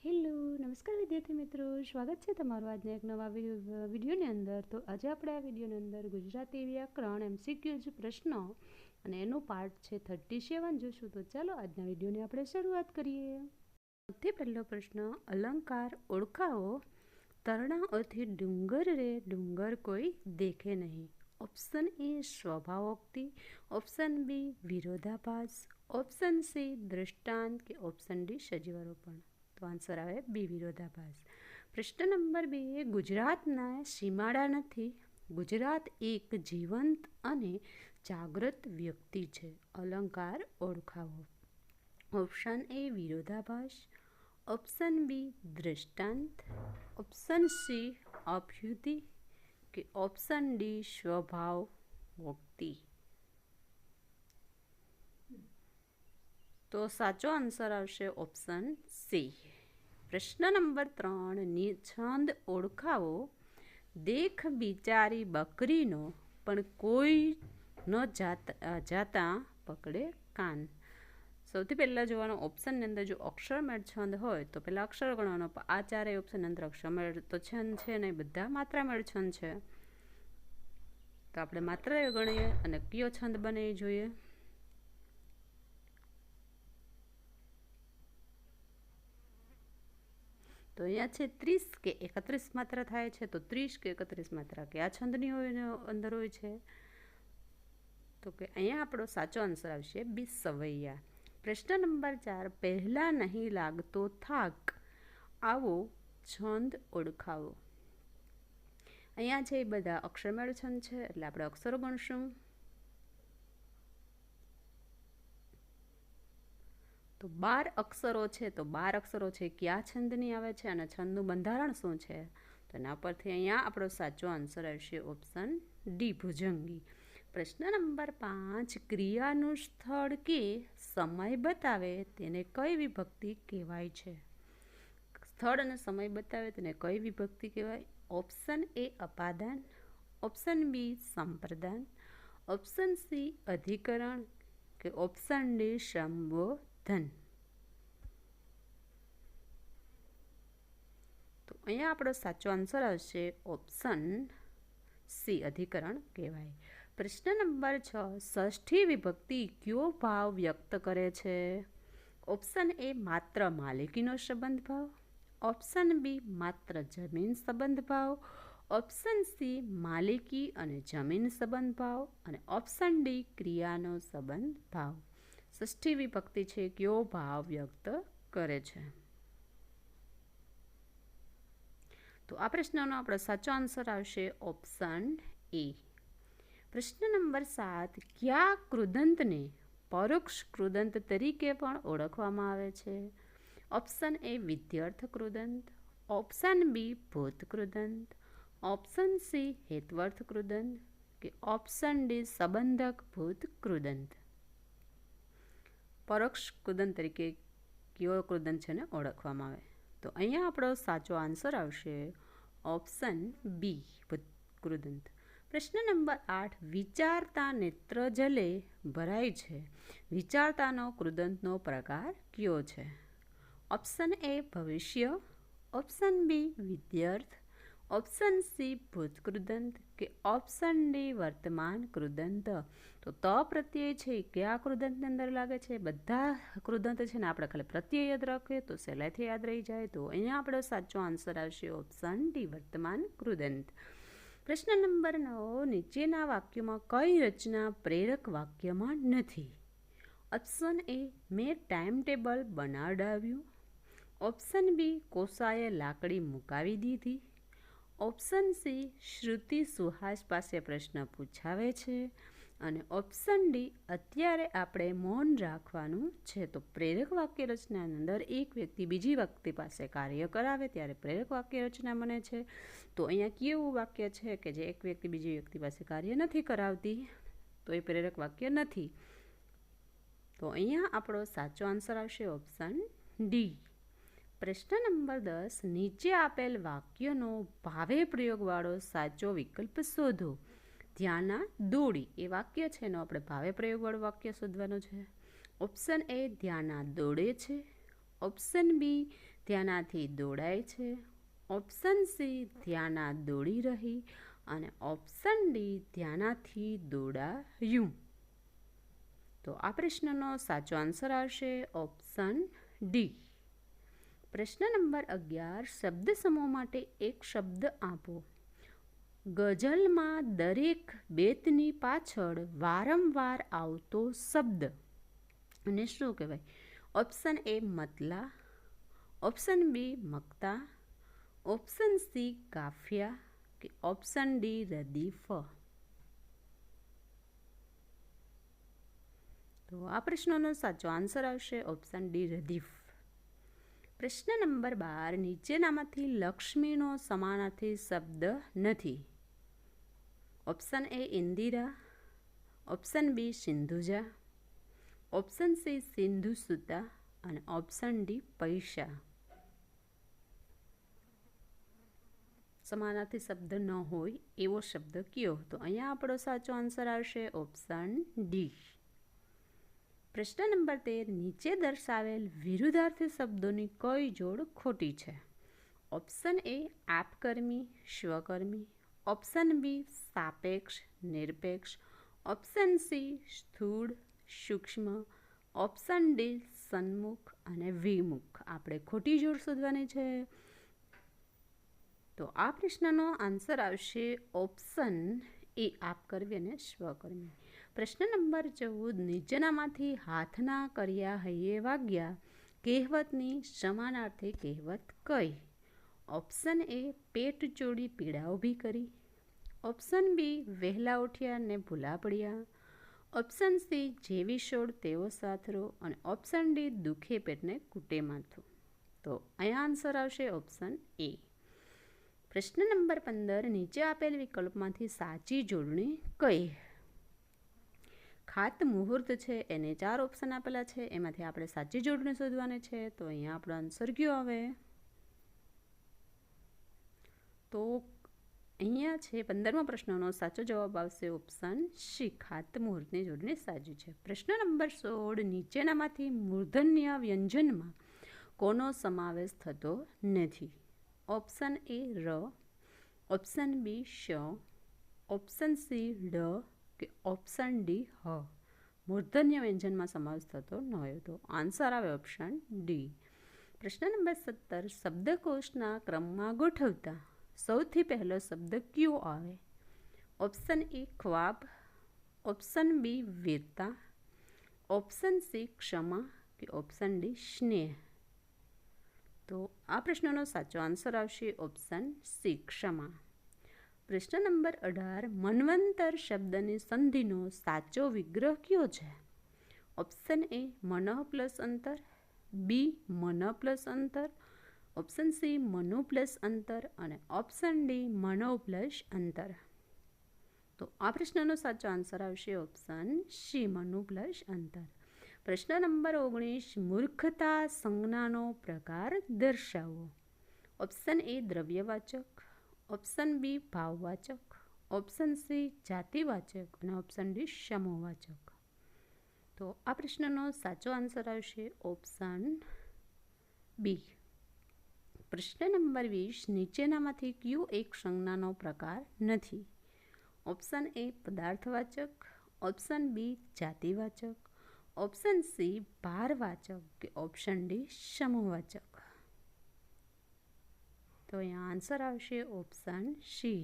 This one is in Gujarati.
હેલો નમસ્કાર વિદ્યાર્થી મિત્રો, સ્વાગત છે તમારું આજના એક નવા વિડીયોની અંદર. તો આજે આપણે આ વિડીયોની અંદર ગુજરાતી વ્યાકરણ MCQ પ્રશ્નો અને એનો પાર્ટ છે 37 જોશું. તો ચાલો આજના વિડીયોની આપણે શરૂઆત કરીએ. સૌથી પહેલો પ્રશ્ન, અલંકાર ઓળખાવો. તરણાઓથી ડુંગર રે ડુંગર કોઈ દેખે નહીં. ઓપ્શન એ સ્વભાવોક્તિ, ઓપ્શન બી વિરોધાભાસ, ઓપ્શન સી દૃષ્ટાંત કે ઓપ્શન ડી સજીવારોપણ. તો આન્સર આવે બી વિરોધાભાસ. પ્રશ્ન નંબર 2, ગુજરાતના સીમાડા નથી. ગુજરાત એક જીવંત અને જાગૃત વ્યક્તિ છે. અલંકાર ઓળખાવો. ઓપ્શન એ વિરોધાભાસ, ઓપ્શન બી દૃષ્ટાંત, ઓપ્શન સી અભ્યુતિ કે ઓપ્શન ડી સ્વભાવોક્તિ. તો સાચો આન્સર આવશે ઓપ્શન સી. પ્રશ્ન નંબર 3, છંદ ઓળખાવો. દેખ બિચારી બકરીનો પણ કોઈ ન જાતા પકડે કાન. સૌથી પહેલાં જોવાનો ઓપ્શનની અંદર જો અક્ષરમેળ છંદ હોય તો પહેલાં અક્ષર ગણવાનો. આ ચારેય ઓપ્શનની અંદર અક્ષરમેળ તો છંદ છે ને બધા માત્રામેળ છંદ છે. તો આપણે માત્ર એ ગણીએ અને કયો છંદ બને એ જોઈએ. તો અહીંયા છે 30 કે 31 માત્રા થાય છે. તો 30 કે 31 માત્રા કે આ છંદની અંદર હોય છે. તો કે અહીંયા આપણો સાચો આન્સર આવશે બી સવૈયા. પ્રશ્ન નંબર 4, પહેલા નહીં લાગતો થાક. આવો છંદ ઓળખાવો. અહીંયા છે એ બધા અક્ષરમેળ છંદ છે એટલે આપણે અક્ષરો ગણશું. તો 12 અક્ષરો છે. તો 12 અક્ષરો છે કયા છંદની આવે છે અને છંદનું બંધારણ શું છે? તો એના પરથી અહીંયા આપણો સાચો આન્સર આવશે ઓપ્શન ડી ભુજંગી. પ્રશ્ન નંબર 5, ક્રિયાનું સ્થળ કે સમય બતાવે તેને કઈ વિભક્તિ કહેવાય છે? સ્થળ અને સમય બતાવે તેને કઈ વિભક્તિ કહેવાય? ઓપ્શન એ અપાદાન, ઓપ્શન બી સંપ્રદાન, ઓપ્શન સી અધિકરણ કે ઓપ્શન ડી સંબોધન. તો અહીંયા આપણો સાચો આન્સર આવશે ઓપ્શન સી અધિકરણ કહેવાય. પ્રશ્ન નંબર 6, ષષ્ઠી વિભક્તિ કયો ભાવ વ્યક્ત કરે છે? ઓપ્શન એ માત્ર માલિકીનો સંબંધ ભાવ, ઓપ્શન બી માત્ર જમીન સંબંધ ભાવ, ઓપ્શન સી માલિકી અને જમીન સંબંધ ભાવ અને ઓપ્શન ડી ક્રિયાનો સંબંધ ભાવ. ષષ્ઠી વિભક્તિ છે કયો ભાવ વ્યક્ત કરે છે? તો આ પ્રશ્નનો આપણો સાચો આન્સર આવશે ઓપ્શન એ. પ્રશ્ન નંબર 7, કયા કૃદંતને પરોક્ષ કૃદંત તરીકે પણ ઓળખવામાં આવે છે? ઓપ્શન એ વિધ્યર્થ કૃદંત, ઓપ્શન બી ભૂત કૃદંત, ઓપ્શન સી હેત્વર્થ કૃદંત કે ઓપ્શન ડી સંબંધક ભૂત કૃદંત. પરોક્ષ કૃદંત તરીકે કયો કૃદંત છે ને ઓળખવામાં આવે? તો અહીંયા આપણો સાચો આન્સર આવશે ઓપ્શન બી ભૂત કૃદંત. પ્રશ્ન નંબર 8, વિચારતા નેત્ર જલે ભરાય છે. વિચારતાનો કૃદંતનો પ્રકાર કયો છે? ઓપ્શન એ ભવિષ્ય, ઓપ્શન બી વિધ્યર્થ, ઓપ્શન સી ભૂત કૃદંત કે ઓપ્શન ડી વર્તમાન કૃદંત. તો પ્રત્યય છે કયા કૃદંતની અંદર લાગે છે? બધા કૃદંત છે ને આપણે ખાલી પ્રત્યય યાદ રાખીએ તો સહેલાઈથી યાદ રહી જાય. તો અહીંયા આપણો સાચો આન્સર આવશે ઓપ્શન ડી વર્તમાન કૃદંત. પ્રશ્ન નંબર 9, નીચેના વાક્યોમાં કઈ રચના પ્રેરક વાક્યમાં નથી? ઓપ્શન એ મેં ટાઈમ ટેબલ બનાવડાવ્યું, ઓપ્શન બી કોસાએ લાકડી મુકાવી દીધી, ઓપ્શન સી શ્રુતિ સુહાસ પાસે પ્રશ્ન પૂછાવે છે અને ઓપ્શન ડી અત્યારે આપણે મૌન રાખવાનું છે. તો પ્રેરક વાક્ય રચનાની અંદર એક વ્યક્તિ બીજી વ્યક્તિ પાસે કાર્ય કરાવે ત્યારે પ્રેરક વાક્ય રચના બને છે. તો અહીંયા કેવું વાક્ય છે કે જે એક વ્યક્તિ બીજી વ્યક્તિ પાસે કાર્ય નથી કરાવતી, તો એ પ્રેરક વાક્ય નથી. તો અહીંયા આપણો સાચો આન્સર આવશે ઓપ્શન ડી. પ્રશ્ન નંબર 10, નીચે આપેલ વાક્યનો ભાવે પ્રયોગવાળો સાચો વિકલ્પ શોધો. ધ્યાના દોડી એ વાક્ય છે એનો આપણે ભાવે પ્રયોગવાળું વાક્ય શોધવાનું છે. ઓપ્શન એ ધ્યાના દોડે છે, ઓપ્શન બી ધ્યાનાથી દોડાય છે, ઓપ્શન સી ધ્યાના દોડી રહી અને ઓપ્શન ડી ધ્યાનાથી દોડાયું. તો આ પ્રશ્નનો સાચો આન્સર આવશે ઓપ્શન ડી. પ્રશ્ન નંબર 11, શબ્દ સમૂહ માટે એક શબ્દ આપો. ગઝલમાં દરેક બેતની પાછળ વારંવાર આવતો શબ્દ અને શું કહેવાય? ઓપ્શન એ મતલા, ઓપ્શન બી મક્તા, ઓપ્શન સી કાફિયા કે ઓપ્શન ડી રદીફ. તો આ પ્રશ્નનો સાચો આન્સર આવશે ઓપ્શન ડી રદીફ. પ્રશ્ન નંબર 12, નીચેનામાંથી લક્ષ્મીનો સમાનાર્થી શબ્દ નથી. Option A Indira, option B Sindhuja, option C Sindhusuta અને ઓપ્શન ડી પૈસા. સમાનાર્થી શબ્દ ન હોય એવો શબ્દ કયો? તો અહીંયા આપણો સાચો આન્સર આવશે ઓપ્શન ડી. પ્રશ્ન નંબર 13, નીચે દર્શાવેલ વિરુદ્ધાર્થી શબ્દોની કઈ જોડ ખોટી છે? ઓપ્શન એ આપકર્મી સ્વકર્મી, ઓપ્શન બી સાપેક્ષ નિરપેક્ષ, ઓપ્શન સી સ્થૂળ સૂક્ષ્મ, ઓપ્શન ડી સન્મુખ અને વિમુખ. આપણે ખોટી જોડ શોધવાની છે. તો આ પ્રશ્નનો આન્સર આવશે ઓપ્શન એ આપકર્મી અને સ્વકર્મી. પ્રશ્ન નંબર 14, નીચેનામાંથી હાથના કર્યા હૈયે વાગ્યા કહેવતની સમાનાર્થી કહેવત કઈ? ઓપ્શન એ પેટ ચોડી પીડા ઊભી કરી, ઓપ્શન બી વહેલા ઉઠ્યા ને ભૂલા પડ્યા, ઓપ્શન સી જેવી છોડ તેવો સાથરો અને ઓપ્શન ડી દુખે પેટને કૂટે માથું. તો અહીંયા આન્સર આવશે ઓપ્શન એ. પ્રશ્ન નંબર 15, નીચે આપેલ વિકલ્પમાંથી સાચી જોડણી કઈ? ખાત મુહૂર્ત છે એને 4 ઓપ્શન આપેલા છે, એમાંથી આપણે સાચી જોડણી શોધવાની છે. તો અહીંયા આપણો આન્સર કયો આવે? તો અહીંયા છે 15મા પ્રશ્નનો સાચો જવાબ આવશે ઓપ્શન સી, ખાત મુહૂર્તની જોડણી સાચી છે. પ્રશ્ન નંબર 16, નીચેનામાંથી મૂર્ધન્ય વ્યંજનમાં કોનો સમાવેશ થતો નથી? ઓપ્શન એ ર, ઓપ્શન બી શ, ઓપ્શન સી ડ કે ઓપ્શન ડી હ. મૂર્ધન્ય વ્યંજનમાં સમાવેશ થતો ન હોય. તો આન્સર આવે ઓપ્શન ડી. પ્રશ્ન નંબર 17, શબ્દકોશના ક્રમમાં ગોઠવતા સૌથી પહેલો શબ્દ કયો આવે? ઓપ્શન એ ખ્વાબ, ઓપ્શન બી વીરતા, ઓપ્શન સી ક્ષમા કે ઓપ્શન ડી સ્નેહ. તો આ પ્રશ્નનો સાચો આન્સર આવશે ઓપ્શન સી ક્ષમા. પ્રશ્ન નંબર 18, મન્વંતર શબ્દની સંધિનો સાચો વિગ્રહ કયો છે? ઓપ્શન એ મન પ્લસ અંતર, બી મન પ્લસ અંતર, ઓપ્શન સી મનુ પ્લસ અંતર અને ઓપ્શન ડી મનો પ્લસ અંતર. તો આ પ્રશ્નનો સાચો આન્સર આવશે ઓપ્શન સી મનુ પ્લસ અંતર. પ્રશ્ન નંબર 19, મૂર્ખતા સંજ્ઞાનો પ્રકાર દર્શાવો. ઓપ્શન એ દ્રવ્યવાચક, ઓપ્શન બી ભાવવાચક, ઓપ્શન સી જાતિવાચક અને ઓપ્શન ડી સમૂહવાચક. તો આ પ્રશ્નનો સાચો આન્સર આવશે ઓપ્શન બી. પ્રશ્ન નંબર 20, નીચેનામાંથી કયો એક સંજ્ઞાનો પ્રકાર નથી? ઓપ્શન એ પદાર્થવાચક, ઓપ્શન બી જાતિવાચક, ઓપ્શન સી ભારવાચક કે ઓપ્શન ડી સમૂહવાચક. તો અહીંયા આન્સર આવશે ઓપ્શન સી.